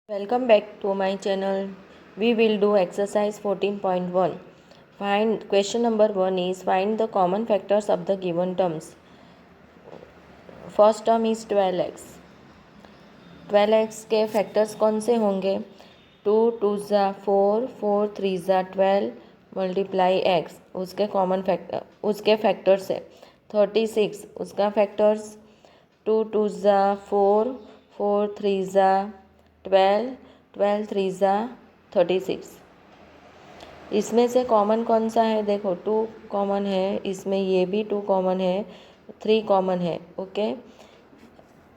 Welcome back to my channel. We will do exercise 14.1. Find question number 1 is find the common factors of the given terms. First term is 12x. 12x के factors कौन से होंगे? 2 2 ज़ा 4 4 3 ज़ा 12 multiply x उसके common factor उसके factors है 36 उसका फैक्टर्स 2 2 ज़ा 4 4 3 ज़ा 12 12 3 ज़ा 36। इसमें से कॉमन कौन सा है? देखो 2 कॉमन है, इसमें ये भी 2 कॉमन है, 3 कॉमन है। ओके,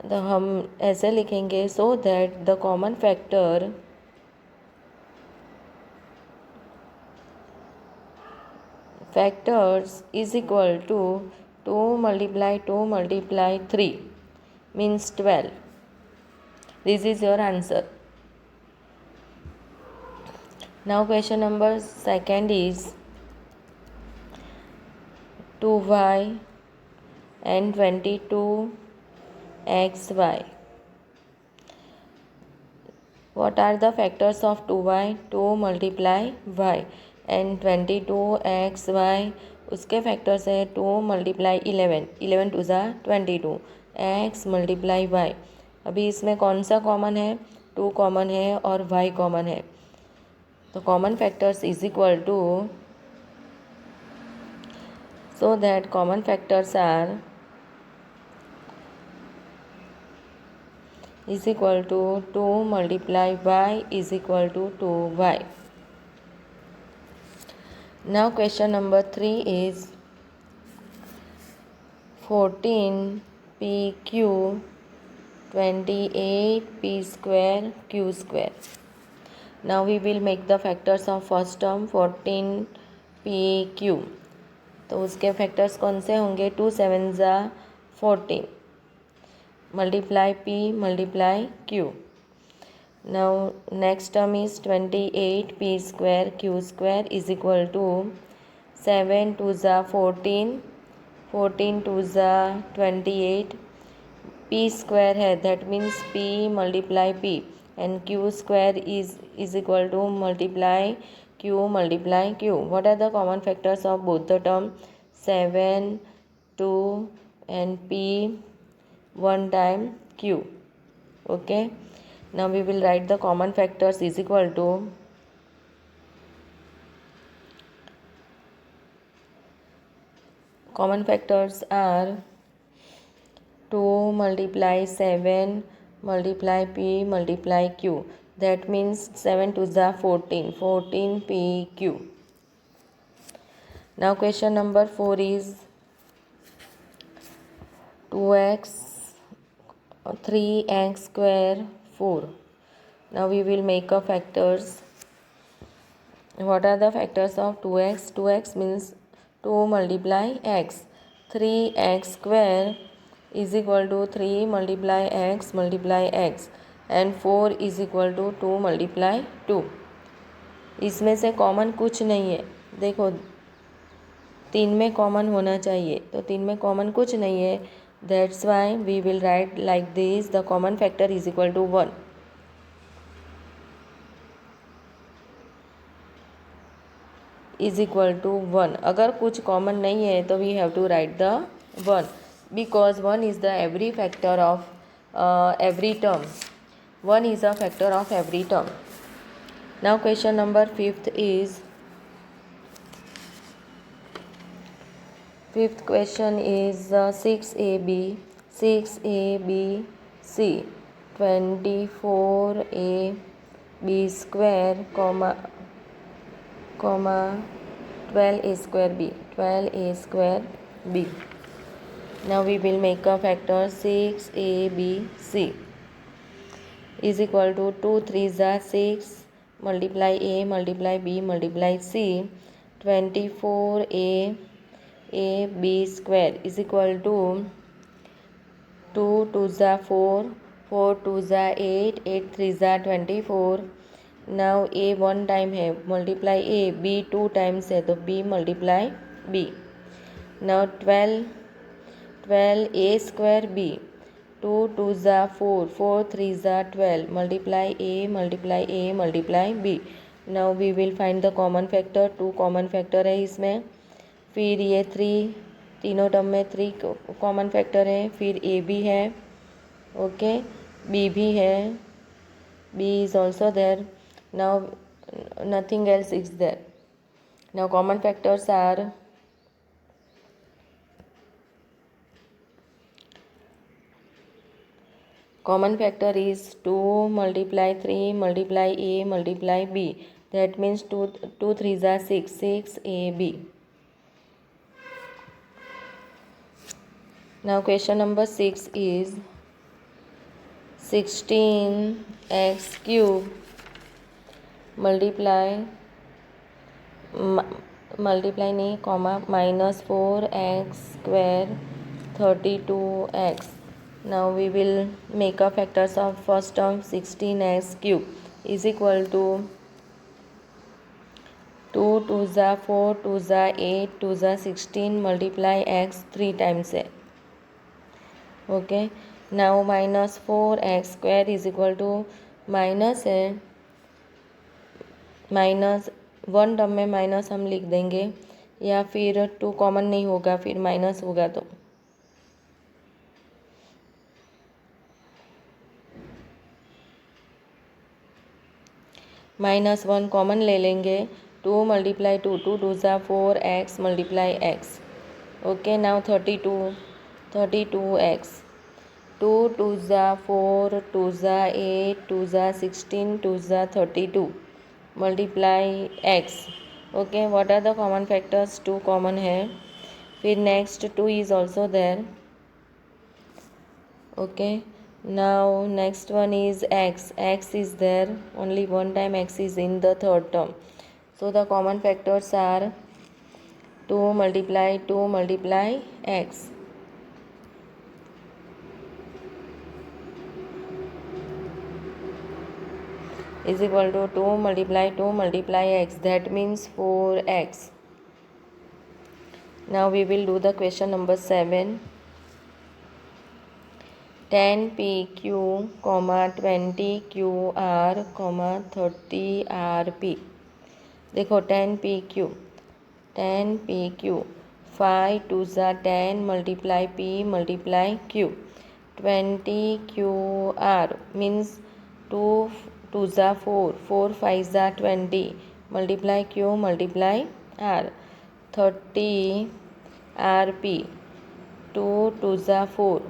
तो हम ऐसे लिखेंगे so that the common factor factors is equal to 2 multiply 2 multiply 3 means 12. This is your answer. Now question number second is 2y and 22xy. What are the factors of 2y? 2 multiply y and 22xy उसके factors है 2 multiply 11 11 to ज़ा 22 x multiply y। अभी इसमें कौन सा common है? 2 common है और y कॉमन है, तो common factors is equal to so that common factors are is equal to 2 multiply y is equal to 2y. Now question number 3 is 14pq 28p square q square. Now we will make the factors of first term 14pq. तो उसके factors कौन से होंगे? 2 7 ज़ा 14 multiply p multiply q. Now next term is 28p square q square is equal to 7 2 ज़ा 14 14 2 ज़ा 28 p square है that means p multiply p and q square is equal to multiply q multiply q. What are the common factors of both the term? 7 2 and p 1 time q. Okay, now we will write the common factors is equal to common factors are 2 multiply 7 multiply p multiply q. That means 7 2 ज़ा 14 14 pq. Now question number 4 is 2x 3x square 4. Now we will make a factors. What are the factors of 2x? 2x means 2 multiply x. 3x square is equal to 3 multiply x and 4 is equal to 2 multiply 2. इसमें से common कुछ नहीं है। देखो 3 में common होना चाहिए, तो 3 में कॉमन कुछ नहीं है, that's why we will write like this the common factor is equal to 1 is equal to 1. अगर कुछ कॉमन नहीं है तो we have to write the 1 because 1 is the every factor of every term. 1 is a factor of every term. Now question number 5th is fifth question is 6ab 6abc 24ab square comma 12a square b 12a square b. Now we will make a factor 6abc is equal to 2 3 ज़ा 6 multiply a multiply b multiply c 24a b square is equal to 2 2 ज़ा 4 4 2 ज़ा 8 8 3 ज़ा 24. Now a 1 time है, multiply a, b 2 times है तो b multiply b. Now 12 a square b 2 2 ज़ा 4, 4 3 ज़ा 12, multiply a multiply b. Now we will find the common factor. 2 common factor है इसमें. फिर ये 3, तीनों टर्म में 3 कॉमन फैक्टर है. फिर a भी है, ओके, b भी है, b is also there. Now nothing else is there. Now common factors are common factor is 2 multiply 3 multiply a multiply b. That means 2 3s are 6, 6ab. Now question number 6 is 16x cube multiply नहीं comma minus 4x square 32x. Now we will make a factors of first term 16x cube is equal to 2 2 ज़ा 4, 2 ज़ा 8, 2 ज़ा 16 multiply x 3 times है, okay. Now minus 4x square is equal to minus है, minus 1 term में minus हम लिख देंगे, या फिर 2 कॉमन नहीं होगा फिर माइनस होगा तो -1 कॉमन ले लेंगे. 2 मल्टीप्लाई 2, 2 2 ज़ा 4x multiply x, okay. Now 32x. 2 2 ज़ा 4, 2 ज़ा 8, 2 ज़ा 16, 2 ज़ा 32 multiply x, okay. What are the common factors? 2 common है. फिर next 2 is also there, okay. Now next one is x. X is there only one time. X is in the third term. So the common factors are 2 multiply x is equal to 2 multiply x. That means 4x. Now we will do the question number 7. 10pq, 20qr, 30rp. देखो 10pq 5 2 ज़ा 10 multiply p multiply q. 20qr means 2 2 ज़ा 4, 4 5 ज़ा 20 multiply q multiply r. 30rp 2 2 ज़ा 4,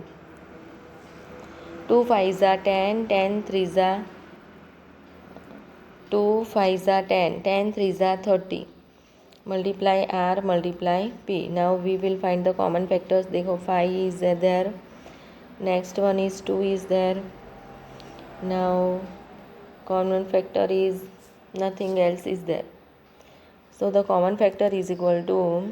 2 5 ज़ा 10, 10 3 ज़ा 2 5 ज़ा 10, 10 3 ज़ा 30 multiply r multiply p. Now we will find the common factors. देखो 5 is there, next one is 2 is there. Now common factor is nothing else is there. So the common factor is equal to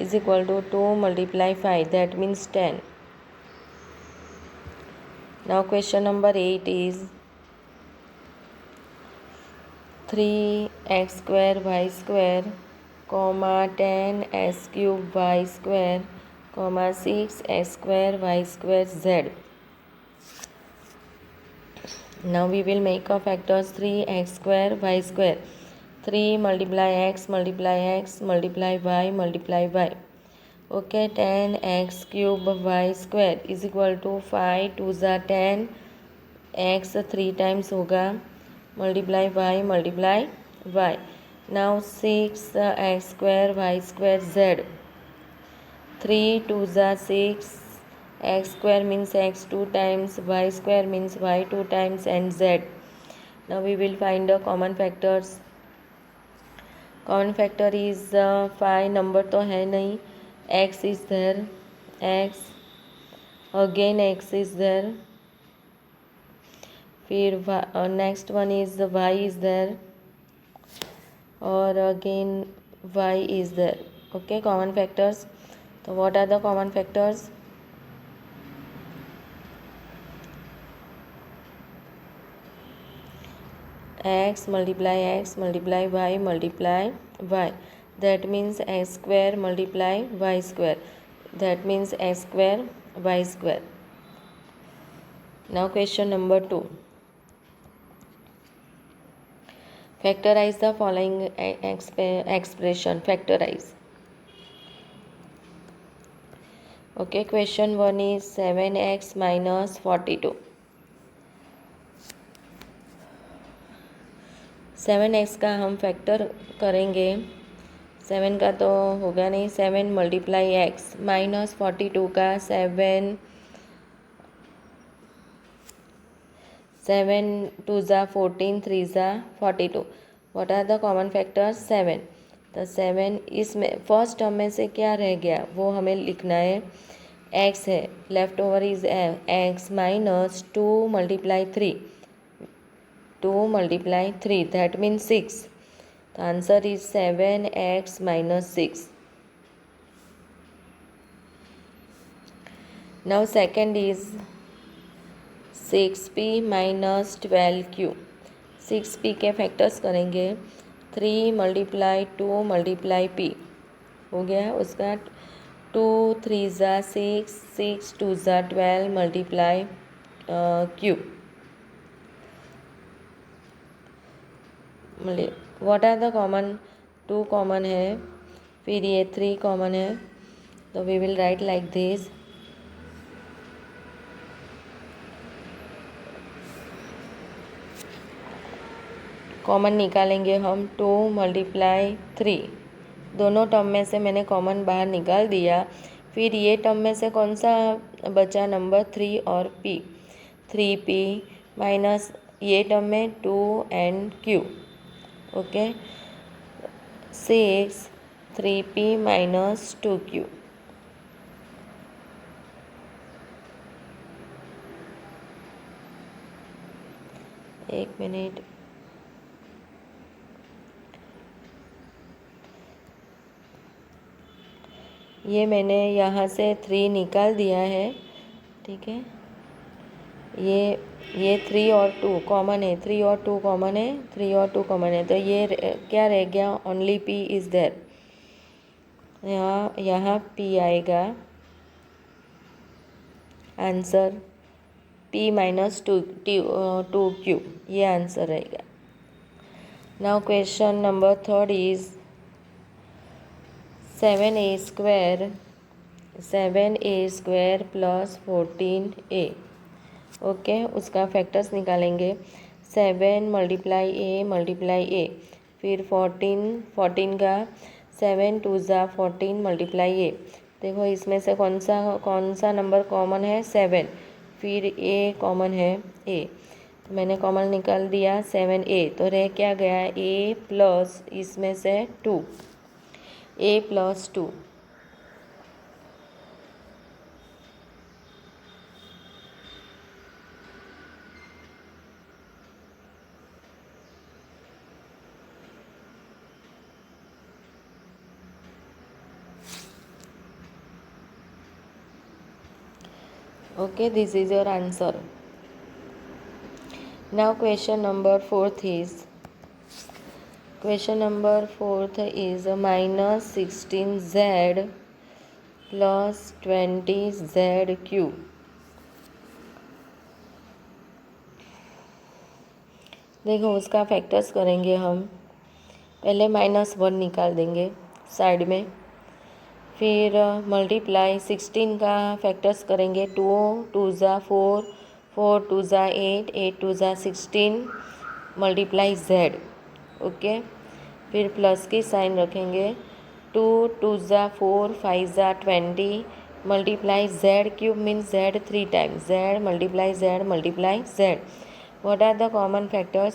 is equal to 2 multiply 5, that means 10. Now question number 8 is 3x square y square, 10s cube y square, 6x square y square z. Now we will make a factors 3x square y square. 3 multiply x multiply y multiply y, okay. 10x cube y square is equal to 5 2 ज़ा 10 x 3 times होगा multiply y. Now 6x square y square z. 3 2 ज़ा 6, x square means x 2 times, y square means y 2 times and z. Now we will find the common factors. Common factor is 5, number तो है नहीं. x is there, x again x is there. फिर next one is y is there और अगेन y is there, okay. Common factors. तो what are the common factors? x multiply y multiply y. that means x square multiply y square, that means x square y square. Now question number 2. Factorize the following expression. Factorize. Okay, question 1 is 7x minus 42. 7x का हम factor करेंगे, 7 का तो होगा नहीं, 7 multiply x minus 42 का 7 2 ज़ा 14 3 ज़ा 42. What are the common factors? 7. तो 7 इसमें फर्स्ट टर्म में से क्या रह गया वो हमें लिखना है. x है, left over is x minus 2 multiply 3, 2 multiply 3 that means 6. The answer is 7x minus 6. Now second is 6p minus 12q. 6p के फैक्टर्स करेंगे. 3 मल्टीप्लाई 2 मल्टीप्लाई p हो गया. उसका 2 3 ज़ा 6, 6 2 ज़ा 12 multiply q. What are the common? 2 common है, फिर ये 3 कॉमन है, तो we will write like this. Common निकालेंगे हम. 2 मल्टीप्लाई 3, दोनों टर्म में से मैंने कॉमन बाहर निकाल दिया. फिर ये टर्म में से कौन सा बचा नंबर? 3 और p. 3p माइनस ये टर्म में 2 and q. Okay, 6 3p minus 2q. एक मिनट, ये मैंने यहाँ से 3 निकाल दिया है, ठीक है. ये 3 और 2 कॉमन है, 3 और 2 कॉमन है, 3 और 2 कॉमन है, तो ये क्या रह गया? Only p is there. यहाँ p आएगा. आंसर p माइनस 2q, ये आंसर रहेगा. Now question number 3 is 7a square plus 14a. ओके, उसका फैक्टर्स निकालेंगे. 7 मल्टीप्लाई a, फिर 14 का 7 2 ज़ा 14 मल्टीप्लाई a. देखो इसमें से कौन सा नंबर कॉमन है? 7. फिर a कॉमन है, a, तो मैंने कॉमन निकाल दिया 7a. तो रह क्या गया? a प्लस इसमें से 2, a plus 2. Okay, this is your answer. Now question number 4 is minus 16z plus 20z cube. देखो उसका फैक्टर्स करेंगे हम. पहले -1 निकाल देंगे साइड में, फिर मल्टीप्लाई 16 का फैक्टर्स करेंगे. 2 ज़ा 4, 4 2 ज़ा 8, 8 2 ज़ा 16 मल्टीप्लाई z. ओके, फिर प्लस की साइन रखेंगे. 2 2 ज़ा 4, 5 ज़ा 20 multiply z cube means z 3 times. z multiply z. What are the common factors?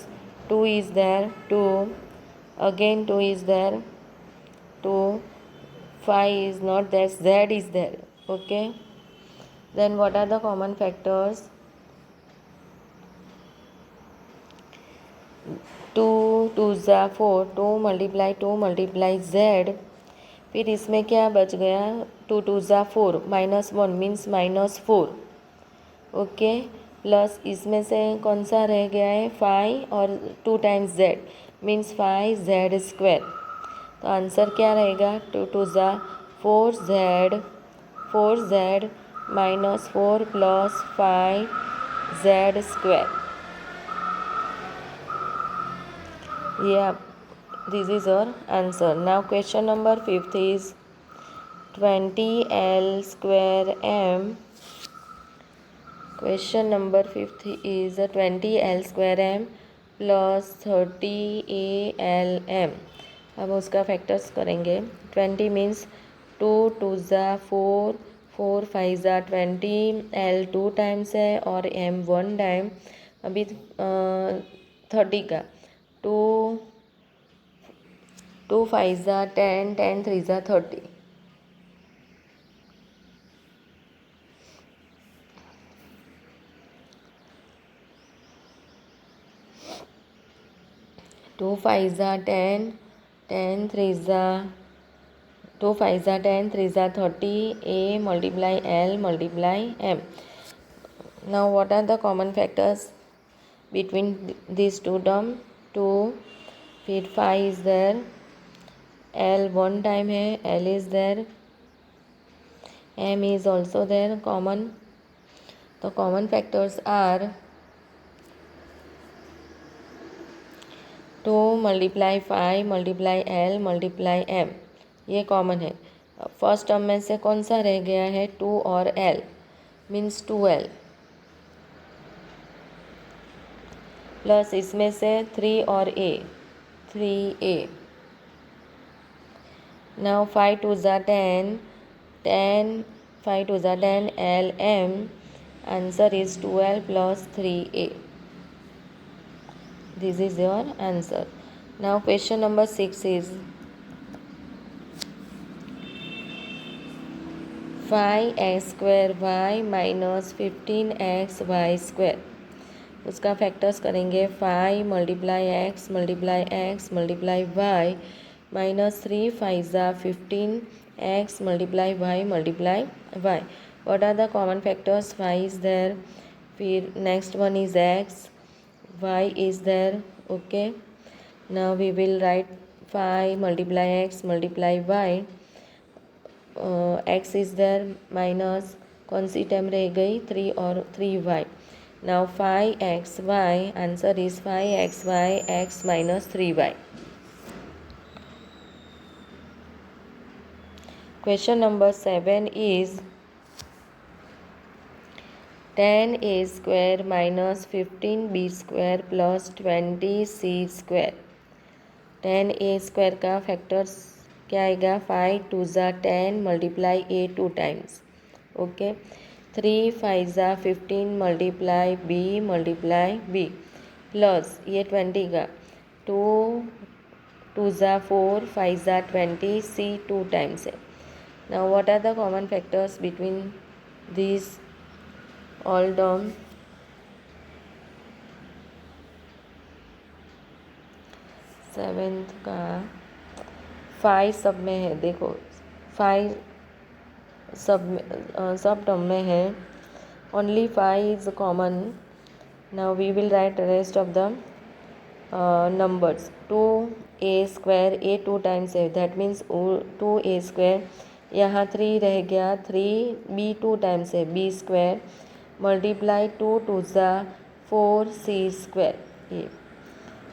2 is there, 2 again 2 is there, 2 5 is not there, z is there. Okay, then what are the common factors? 2 2 ज़ा 4, 2 multiply z. फिर इसमें क्या बच गया? 2 2 ज़ा 4, -1 means -4. Okay, plus इसमें से कौन सा रह गया है? 5 और 2 times z means 5z square. तो आंसर क्या रहेगा? 2 2 4z minus 4 plus 5z²। Yeah, this is your answer. Now question number 5th is 20l square m. Question number 5th is 20l square m plus 30alm. अब उसका factors करेंगे। 20 means 2 2 4, 4 5 20, l 2 times है और m 1 time. अभी 30 का 2 2 5 10, 10 3 30। To 5 10, 10 3 2 5 10 3 30, a multiply l multiply m. Now what are the common factors between these two terms? 2, फिर 5 is there, l 1 time है, l is there, m is also there common. The common factors are 2 multiply 5 multiply l multiply m, ये common है। First term में से कौन सा रह गया है? 2 और l मीन्स 2l, प्लस इसमें से 3 और a 3a। Now 5 2 10, 10 5 2 10 l m, answer is 2l plus 3a. This is your answer. Now question number 6 is 5x square y minus 15xy square. उसका फैक्टर्स करेंगे। 5 multiply x multiply x multiply y minus 3 5 15 x multiply y multiply y. What are the common factors? 5 is there, फिर next one is x, y is there. Okay, now we will write 5 multiply x multiply y. X is there minus कौन सी term रह गई? 3 और 3y. Now 5xy, answer is 5xy x minus 3y. Question number 7 is 10a square minus 15b square plus 20c square. 10a square का factors क्या आएगा? 5 2 10 multiply a 2 times. Okay, 3 5 15 multiply b multiply b plus ये 20 का 2 2 4 5 20 c 2 times है। Now what are the common factors between this all term? Seventh का 5 सब में है, देखो 5 सब टर्म में है, only 5 is common. Now we will write rest of the numbers. 2a square a 2 times है, दैट मीन्स 2a स्क्वायर. यहाँ 3 रह गया, 3b 2 टाइम्स है, b square multiply 2 2 4c square. ये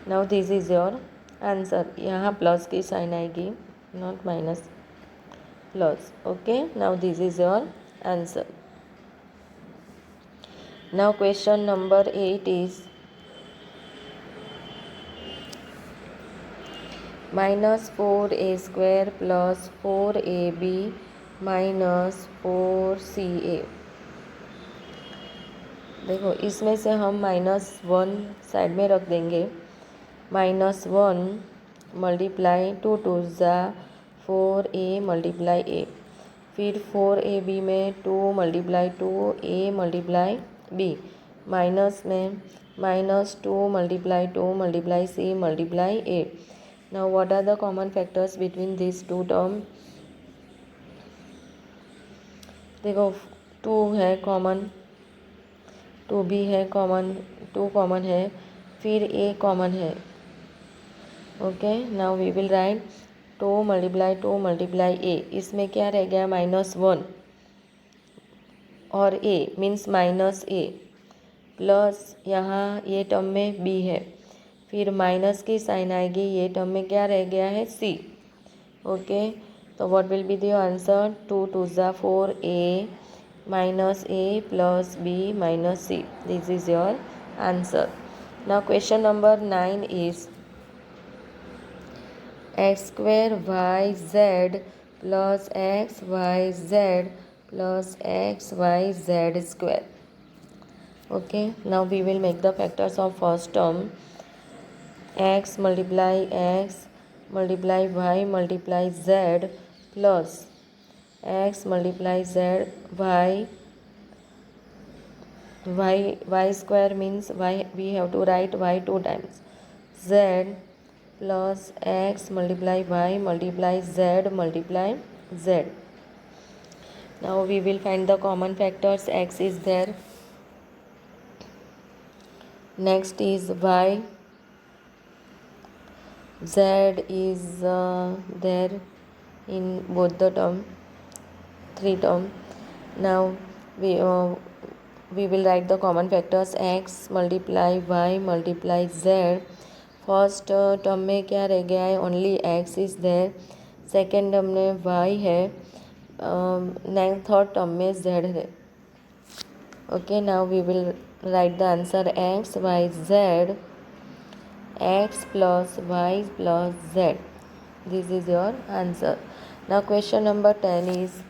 now this is your answer. यहाँ प्लस की sign आएगी, not minus, plus. Okay, now this is your answer. Now question number 8 is minus 4a square plus 4ab minus 4ca. देखो इसमें से हम -1 side में रख देंगे. -1 मल्टीप्लाई 2 2 4a मल्टीप्लाई a, फिर 4ab में 2 multiply 2a multiply b, minus में -2 multiply 2 multiply c multiply a. Now what are the common factors between this two term? देखो 2 है कॉमन, 2 भी है कॉमन, 2 कॉमन है, फिर a कॉमन है. Okay, now we will write 2 multiply a, इसमें क्या रह गया -1 और ए मीन्स -a प्लस यहाँ ये टर्म में b है, फिर माइनस की साइन आएगी, ये टर्म में क्या रह गया है c। ओके, तो what will be the answer? 2 2 ज़ा 4 a minus a plus b minus c. This is your answer. Now question number 9 is x square y z plus x y z plus x y z square. Okay, now we will make the factors of first term. X multiply x multiply y multiply z plus x multiply z y square means y, we have to write y 2 times, z plus x multiply y multiply z multiply z. Now we will find the common factors. X is there, next is y, z is there in both the term, 3 term. Now we will write the common factors. X multiply y multiply z. First term में क्या रह गया है? Only x is there. Second term में y है, third term में z है। Okay, now we will write the answer x y z, x plus y plus z. This is your answer. Now question number 10 is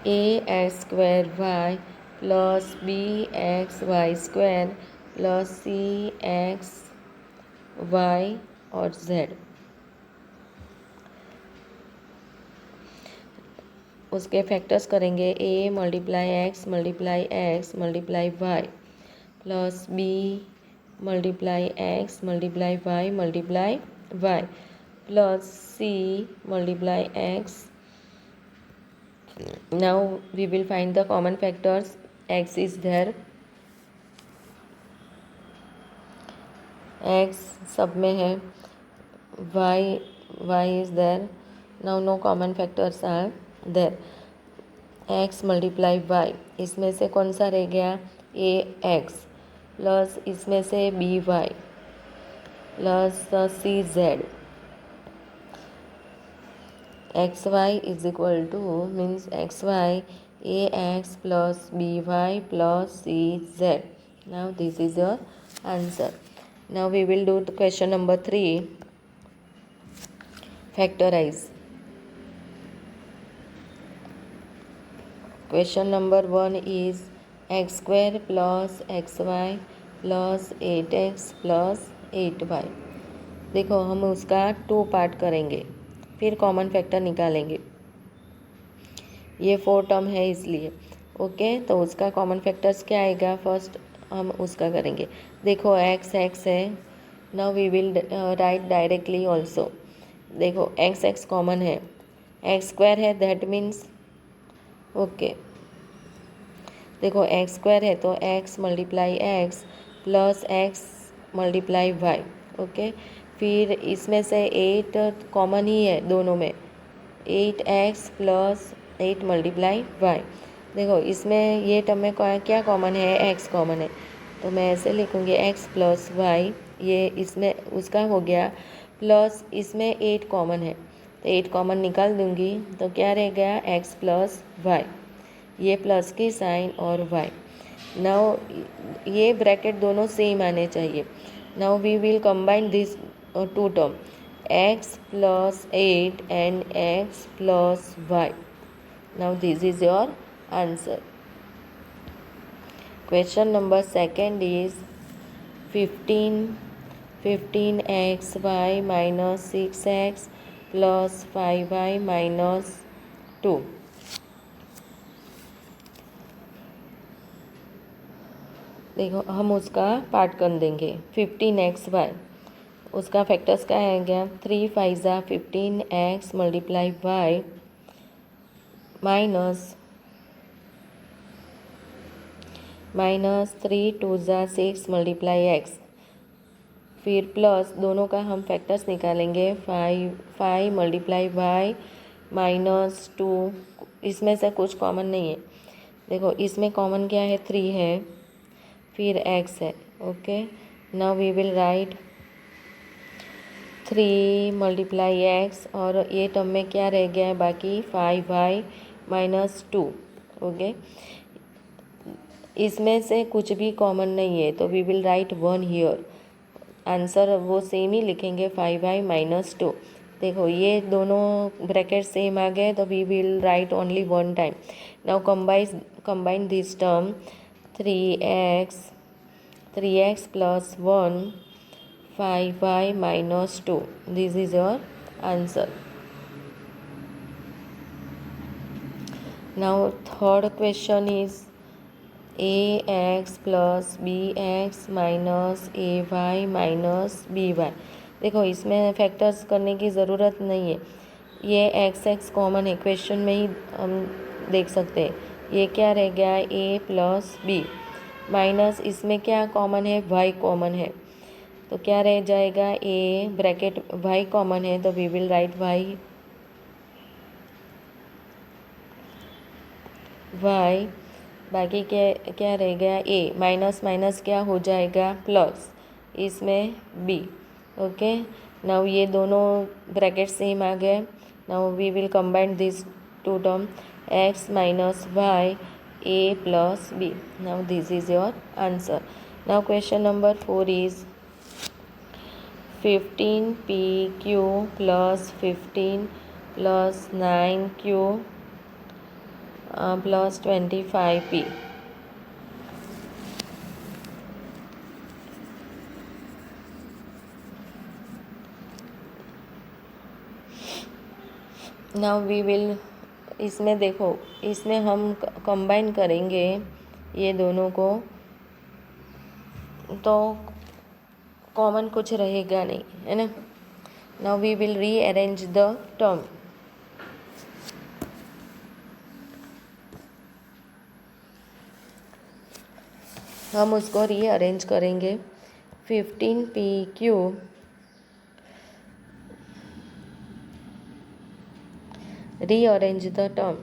ax square y plus bxy square plus cx y और z। उसके factors करेंगे। a multiply x multiply x multiply y plus b multiply x multiply y multiply y plus c multiply x. Now we will find the common factors. X is there, x सब में है, y is there. Now no common factors are there. x multiply y, इसमें से कौन सा रह गया? a x plus इसमें से b y plus c z। X y is equal to means x y a x plus b y plus c z. Now this is your answer. Now we will do question number 3. Factorize. Question number 1 is x square plus x y plus 8x plus 8y. देखो हम उसका 2 part करेंगे, फिर common factor निकालेंगे. ये 4 term है इसलिए. Okay, तो उसका कॉमन फैक्टर्स क्या आएगा? फर्स्ट हम उसका करेंगे. देखो एक्स एक्स है. Now we will write directly also. देखो एक्स एक्स कॉमन है, एक्स स्क्वायर है, दैट मीन्स ओके. देखो एक्स स्क्वायर है तो x multiply x plus x multiply y. Okay, फिर इसमें से 8 कॉमन ही है दोनों में, 8x प्लस 8 मल्टीप्लाई वाई. देखो इसमें ये टर्म में क्या कॉमन है? x कॉमन है, तो मैं ऐसे लिखूँगी x प्लस वाई. ये इसमें उसका हो गया, प्लस इसमें 8 कॉमन है तो 8 कॉमन निकाल दूँगी तो क्या रह गया? x plus y. ये प्लस की साइन और y. नाउ ये ब्रैकेट दोनों सेम आने चाहिए. Now we will combine this 2 term, x plus 8 and x plus y. Now this is your answer. Question number 2 is 15xy minus 6x plus 5y minus 2. देखो हम उसका part कर देंगे. 15xy उसका फैक्टर्स क्या है गया? 3 5 ज़ा 15x मल्टीप्लाई वाई माइनस 3 2 ज़ा 6 मल्टीप्लाई एक्स. फिर प्लस दोनों का हम फैक्टर्स निकालेंगे, 5 मल्टीप्लाई वाई माइनस 2, इसमें से कुछ कॉमन नहीं है। देखो इसमें कॉमन क्या है, 3 है, फिर x है। Okay, now we will write 3 multiply x, और ये टर्म में क्या रह गया है बाकी, 5y माइनस 2। ओके, इसमें से कुछ भी कॉमन नहीं है, तो we will write 1 here. Answer वो सेम ही लिखेंगे, 5y माइनस 2। देखो ये दोनों ब्रैकेट सेम आ गए, तो we will write only 1 time. Now combine this term, 3x plus 1, 5y minus 2. This is your answer. Now third question is ax plus bx minus ay minus by. देखो इसमें factors करने की ज़रूरत नहीं है, ये x कॉमन है, question में ही हम देख सकते हैं। ये क्या रह गया, a प्लस बी माइनस, इसमें क्या कॉमन है, y कॉमन है, तो क्या रह जाएगा, a ब्रैकेट y कॉमन है, तो वी विल राइट y, बाकी क्या रह गया, a माइनस माइनस क्या हो जाएगा, प्लस, इसमें b। ओके, नाउ ये दोनों ब्रैकेट सेम आ गए। Now we will combine this two term, x minus y a plus b. Now this is your answer. Now question number 4 is 15pq plus 15 plus 9q plus 25p. Now we will, इसमें देखो, इसमें हम combine करेंगे ये दोनों को, तो common कुछ रहेगा नहीं, है ना। Now we will rearrange the term. हम उसको रीअरेंज करेंगे, 15pq rearrange the term,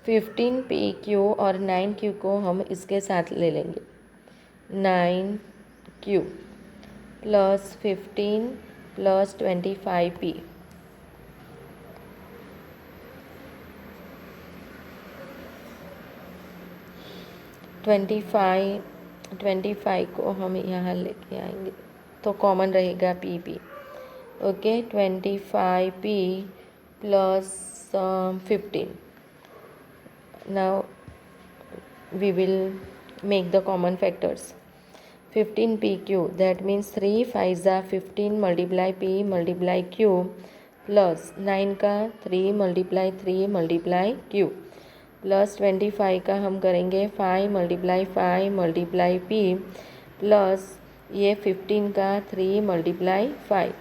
15pq और 9q को हम इसके साथ ले लेंगे, 9q प्लस 15 प्लस 25p, 25 को हम यहाँ लेके आएंगे, तो कॉमन रहेगा pp। Okay, 25p plus 15. Now we will make the common factors. 15pq, that means 3 5 are 15 multiply p multiply q plus 9 का 3 मल्टीप्लाई 3 मल्टीप्लाई q प्लस 25 का हम करेंगे 5 मल्टीप्लाई 5 मल्टीप्लाई p प्लस ये 15 का 3 मल्टीप्लाई 5।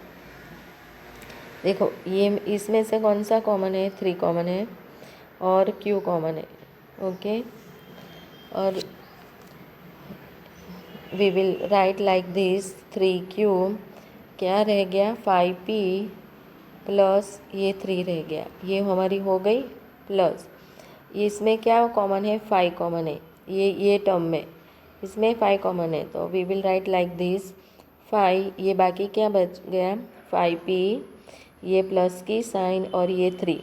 देखो ये इसमें से कौन सा कॉमन है, 3 कॉमन है और q कॉमन है। ओके, और we will write like this, 3q क्या रह गया, 5p प्लस ये 3 रह गया, ये हमारी हो गई प्लस, इसमें क्या कॉमन है, 5 कॉमन है, ये टर्म में इसमें 5 कॉमन है, तो we will write like this 5, ये बाकी क्या बच गया, 5p, ये प्लस की साइन और ये 3।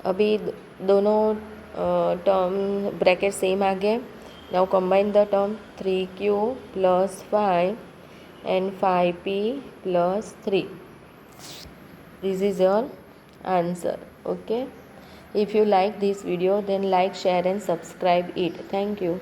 अभी दोनों टर्म ब्रैकेट सेम आ गए। Now combine the term, 3q plus 5 and 5p plus 3. This is your answer. Okay, if you like this video, then like, share and subscribe it. Thank you.